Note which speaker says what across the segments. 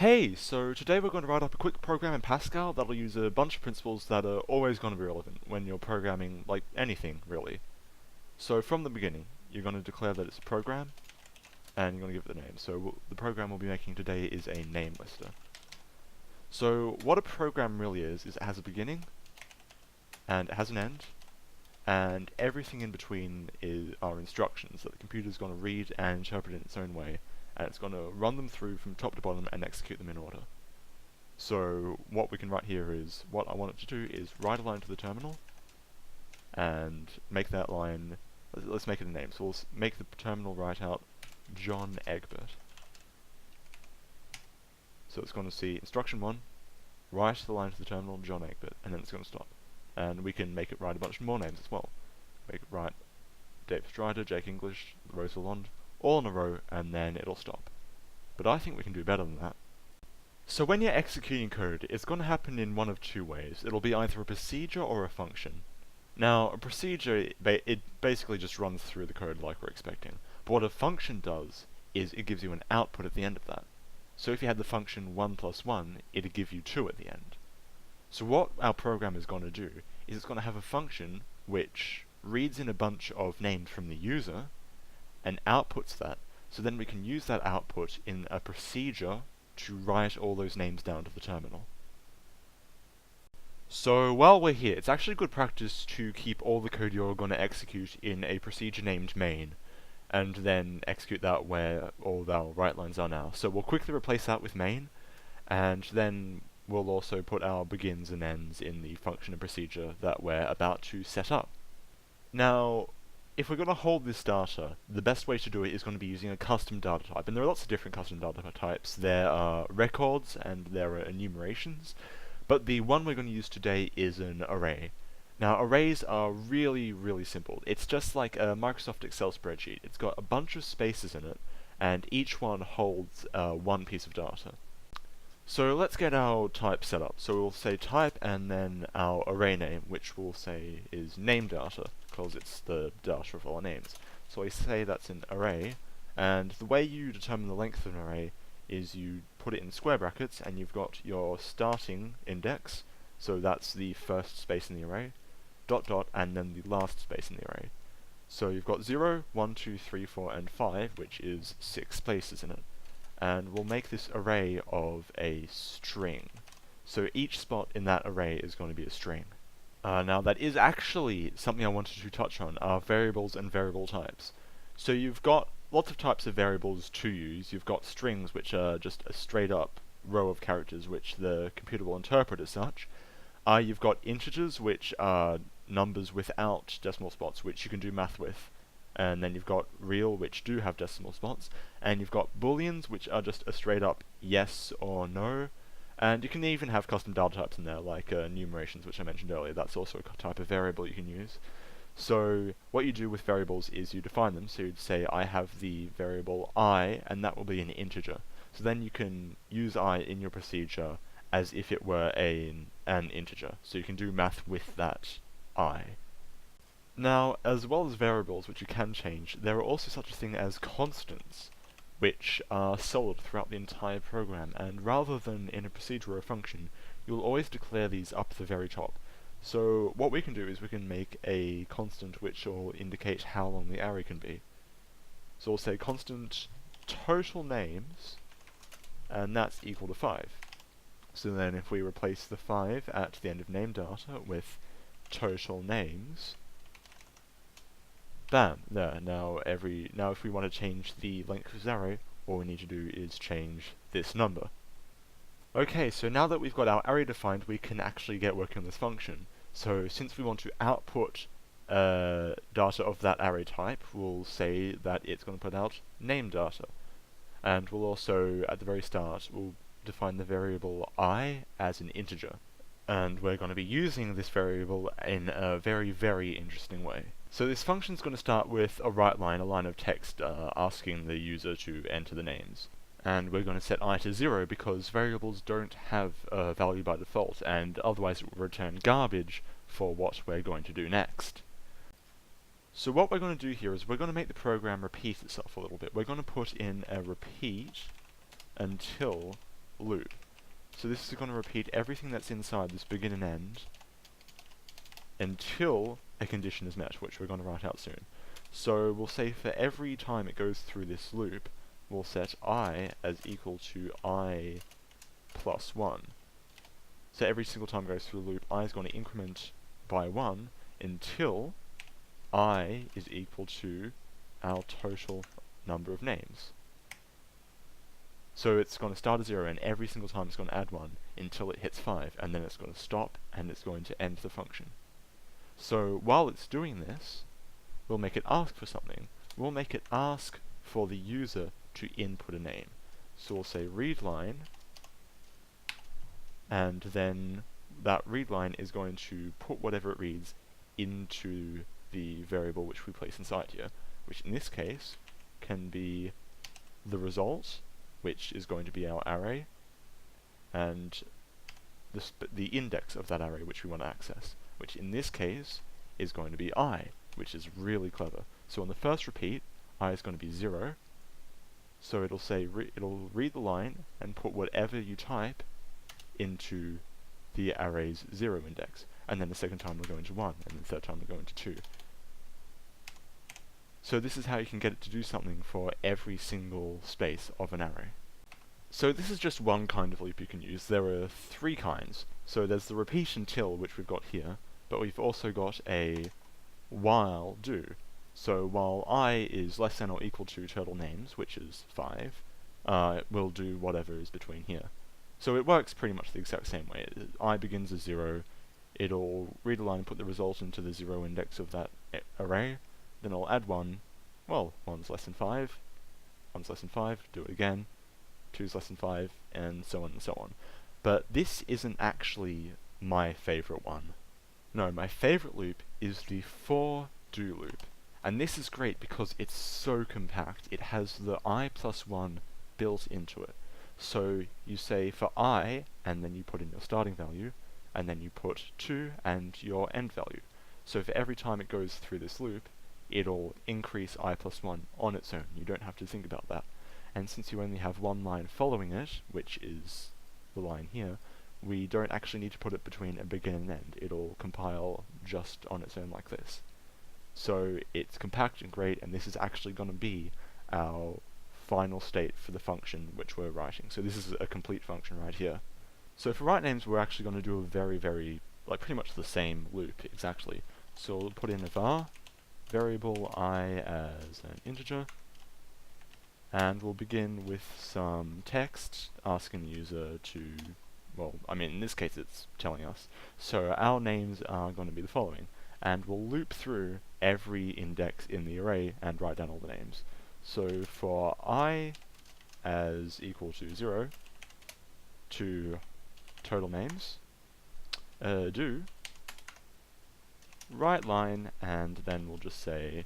Speaker 1: Hey, so today we're going to write up a quick program in Pascal that'll use a bunch of principles that are always going to be relevant when you're programming, like, anything, really. So from the beginning, you're going to declare that it's a program, and you're going to give it the name. So the program we'll be making today is a name lister. So what a program really is it has a beginning, and it has an end, and everything in between are instructions that the computer's going to read and interpret in its own way, and it's going to run them through from top to bottom and execute them in order. So what we can write here is, what I want it to do is write a line to the terminal, and make that line, let's make it a name, so we'll make the terminal write out John Egbert. So it's going to see instruction 1, write the line to the terminal John Egbert, and then it's going to stop. And we can make it write a bunch more names as well. Make it write Dave Strider, Jake English, Rose Lalonde, all in a row, and then it'll stop. But I think we can do better than that. So when you're executing code, it's going to happen in one of two ways. It'll be either a procedure or a function. Now, a procedure, it basically just runs through the code like we're expecting. But what a function does is it gives you an output at the end of that. So if you had the function 1 plus 1, it'd give you 2 at the end. So what our program is going to do is it's going to have a function which reads in a bunch of names from the user and outputs that, so then we can use that output in a procedure to write all those names down to the terminal. So while we're here, it's actually good practice to keep all the code you're going to execute in a procedure named main, and then execute that where all our write lines are now. So we'll quickly replace that with main, and then we'll also put our begins and ends in the function and procedure that we're about to set up. Now, if we're going to hold this data, the best way to do it is going to be using a custom data type, and there are lots of different custom data types. There are records and there are enumerations, but the one we're going to use today is an array. Now, arrays are really, really simple. It's just like a Microsoft Excel spreadsheet. It's got a bunch of spaces in it, and each one holds one piece of data. So let's get our type set up. So we'll say type and then our array name, which we'll say is name data, because it's the data of all our names. So I say that's an array, and the way you determine the length of an array is you put it in square brackets, and you've got your starting index, so that's the first space in the array, dot dot, and then the last space in the array. So you've got 0, 1, 2, 3, 4, and 5, which is 6 places in it. And we'll make this array of a string. So each spot in that array is going to be a string. Now that is actually something I wanted to touch on, are variables and variable types. So you've got lots of types of variables to use. You've got strings, which are just a straight up row of characters which the computer will interpret as such. You've got integers, which are numbers without decimal spots, which you can do math with. And then you've got real, which do have decimal spots, and you've got booleans, which are just a straight up yes or no, and you can even have custom data types in there, like enumerations, which I mentioned earlier. That's also a type of variable you can use. So what you do with variables is you define them, so you'd say I have the variable I, and that will be an integer. So then you can use I in your procedure as if it were an integer, so you can do math with that I. Now, as well as variables, which you can change, there are also such a thing as constants, which are solid throughout the entire program, and rather than in a procedure or a function, you'll always declare these up at the very top. So what we can do is we can make a constant which will indicate how long the array can be. So we'll say constant total names, and that's equal to 5. So then if we replace the 5 at the end of name data with total names, bam, there. Now if we want to change the length of this array, all we need to do is change this number. Okay, so now that we've got our array defined, we can actually get working on this function. So since we want to output data of that array type, we'll say that it's going to put out name data. And we'll also, at the very start, we'll define the variable I as an integer. And we're going to be using this variable in a very, very interesting way. So this function is going to start with a write line, a line of text asking the user to enter the names. And we're going to set I to 0 because variables don't have a value by default, and otherwise it will return garbage for what we're going to do next. So what we're going to do here is we're going to make the program repeat itself a little bit. We're going to put in a repeat until loop. So this is going to repeat everything that's inside this begin and end until a condition is met, which we're going to write out soon. So we'll say for every time it goes through this loop, we'll set I as equal to I plus 1. So every single time it goes through the loop, I is going to increment by 1 until I is equal to our total number of names. So it's going to start at 0, and every single time it's going to add 1 until it hits 5, and then it's going to stop, and it's going to end the function. So while it's doing this, we'll make it ask for something. We'll make it ask for the user to input a name. So we'll say readLine, and then that readLine is going to put whatever it reads into the variable which we place inside here, which in this case can be the result, which is going to be our array, and the index of that array which we want to access, which in this case is going to be I, which is really clever. So on the first repeat, I is going to be 0, so it'll say it'll read the line and put whatever you type into the array's 0 index, and then the second time we'll go into 1, and the third time we'll go into 2. So this is how you can get it to do something for every single space of an array. So this is just one kind of loop you can use. There are 3 kinds. So there's the repeat until, which we've got here, but we've also got a while do. So while I is less than or equal to total names, which is 5, we'll do whatever is between here. So it works pretty much the exact same way. I begins as 0, it'll read a line and put the result into the 0 index of that array, then I'll add 1, well, 1's less than 5, 1's less than 5, do it again, 2's less than 5, and so on and so on. But this isn't actually my favourite one. No, my favourite loop is the for do loop. And this is great because it's so compact. It has the I plus 1 built into it. So you say for I, and then you put in your starting value, and then you put 2 and your end value. So for every time it goes through this loop, it'll increase I plus 1 on its own. You don't have to think about that. And since you only have one line following it, which is the line here, we don't actually need to put it between a begin and end. It'll compile just on its own like this. So it's compact and great, and this is actually going to be our final state for the function which we're writing. So this is a complete function right here. So for write names, we're actually going to do a very, like pretty much the same loop exactly. So we'll put in a var, variable I as an integer, and we'll begin with some text asking the user to, well, I mean in this case it's telling us. So our names are going to be the following, and we'll loop through every index in the array and write down all the names. So for I as equal to 0 to total names, do write line, and then we'll just say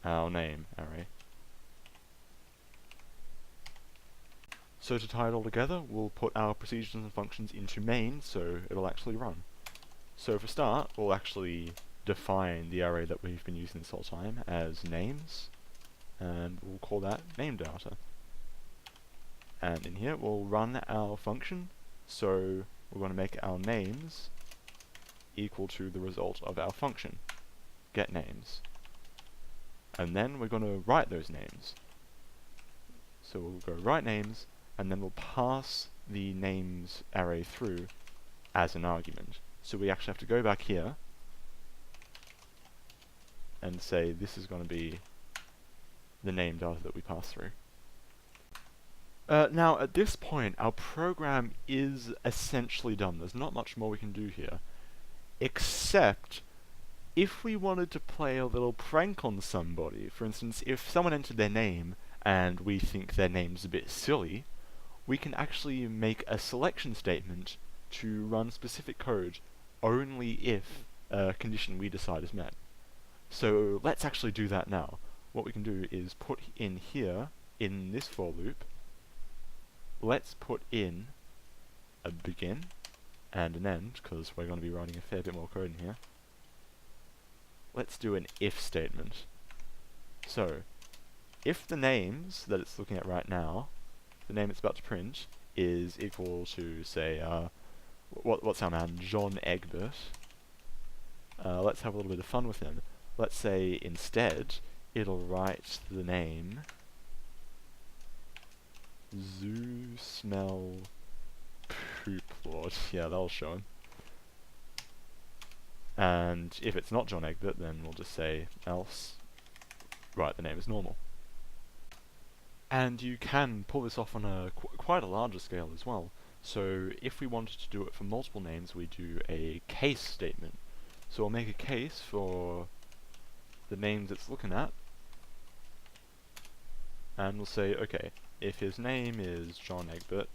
Speaker 1: our name array. So to tie it all together, we'll put our procedures and functions into main so it'll actually run. So for start, we'll actually define the array that we've been using this whole time as names, and we'll call that name data. And in here we'll run our function, so we're going to make our names equal to the result of our function, getNames. And then we're going to write those names. So we'll go write names, and then we'll pass the names array through as an argument. So we actually have to go back here and say this is going to be the name data that we pass through. Now at this point our program is essentially done. There's not much more we can do here, except if we wanted to play a little prank on somebody. For instance, if someone entered their name and we think their name's a bit silly, we can actually make a selection statement to run specific code only if a condition we decide is met. So let's actually do that now. What we can do is put in here, in this for loop, let's put in a begin and an end, because we're going to be writing a fair bit more code in here. Let's do an if statement. So, if the names that it's looking at right now, the name it's about to print, is equal to, say, what's our man, John Egbert. Let's have a little bit of fun with him. Let's say instead it'll write the name Zoo Smell Poop Lord. Yeah, that'll show him. And if it's not John Egbert, then we'll just say else write the name as normal. And you can pull this off on a quite a larger scale as well. So if we wanted to do it for multiple names, we do a case statement. So we'll make a case for the names it's looking at, and we'll say, okay, if his name is John Egbert,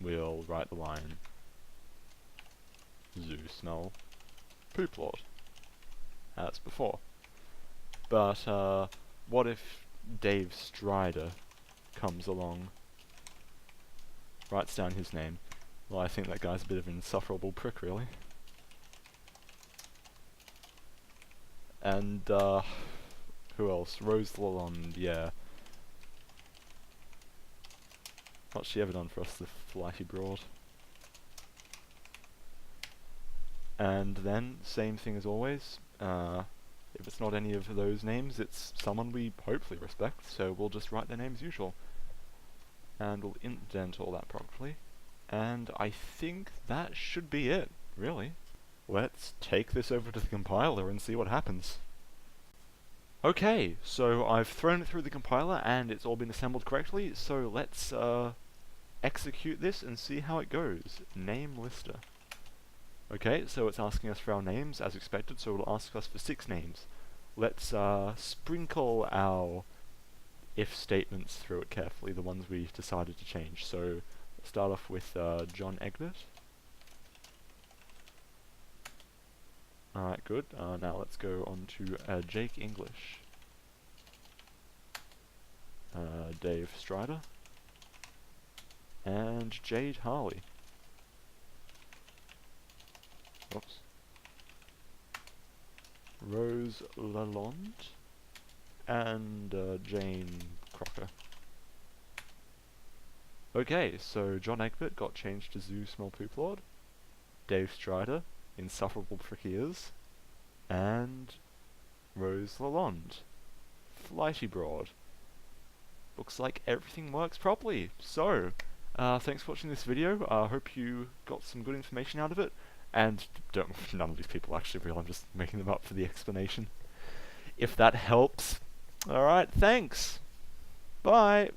Speaker 1: we'll write the line Zoo Smell Poop Lord, as before. But what if Dave Strider comes along, writes down his name? Well, I think that guy's a bit of an insufferable prick, really. And, who else? Rose Lalonde, yeah. What's she ever done for us, the flighty broad? And then, same thing as always, if it's not any of those names, it's someone we hopefully respect, so we'll just write their name as usual. And we'll indent all that properly. And I think that should be it, really. Let's take this over to the compiler and see what happens. Okay, so I've thrown it through the compiler and it's all been assembled correctly, so let's execute this and see how it goes. Name lister. Okay, so it's asking us for our names as expected, so it'll ask us for 6 names. Let's sprinkle our if statements through it carefully, the ones we've decided to change. So start off with John Egbert. Alright, good. Now let's go on to Jake English. Dave Strider. And Jade Harley. Oops. Rose Lalonde. And Jane Crocker. Okay, so John Egbert got changed to Zoo Smell Poop Lord. Dave Strider, insufferable prick he is. And Rose Lalonde, flighty broad. Looks like everything works properly. So, thanks for watching this video. I hope you got some good information out of it. And none of these people are actually real, I'm just making them up for the explanation. If that helps. Alright, thanks. Bye.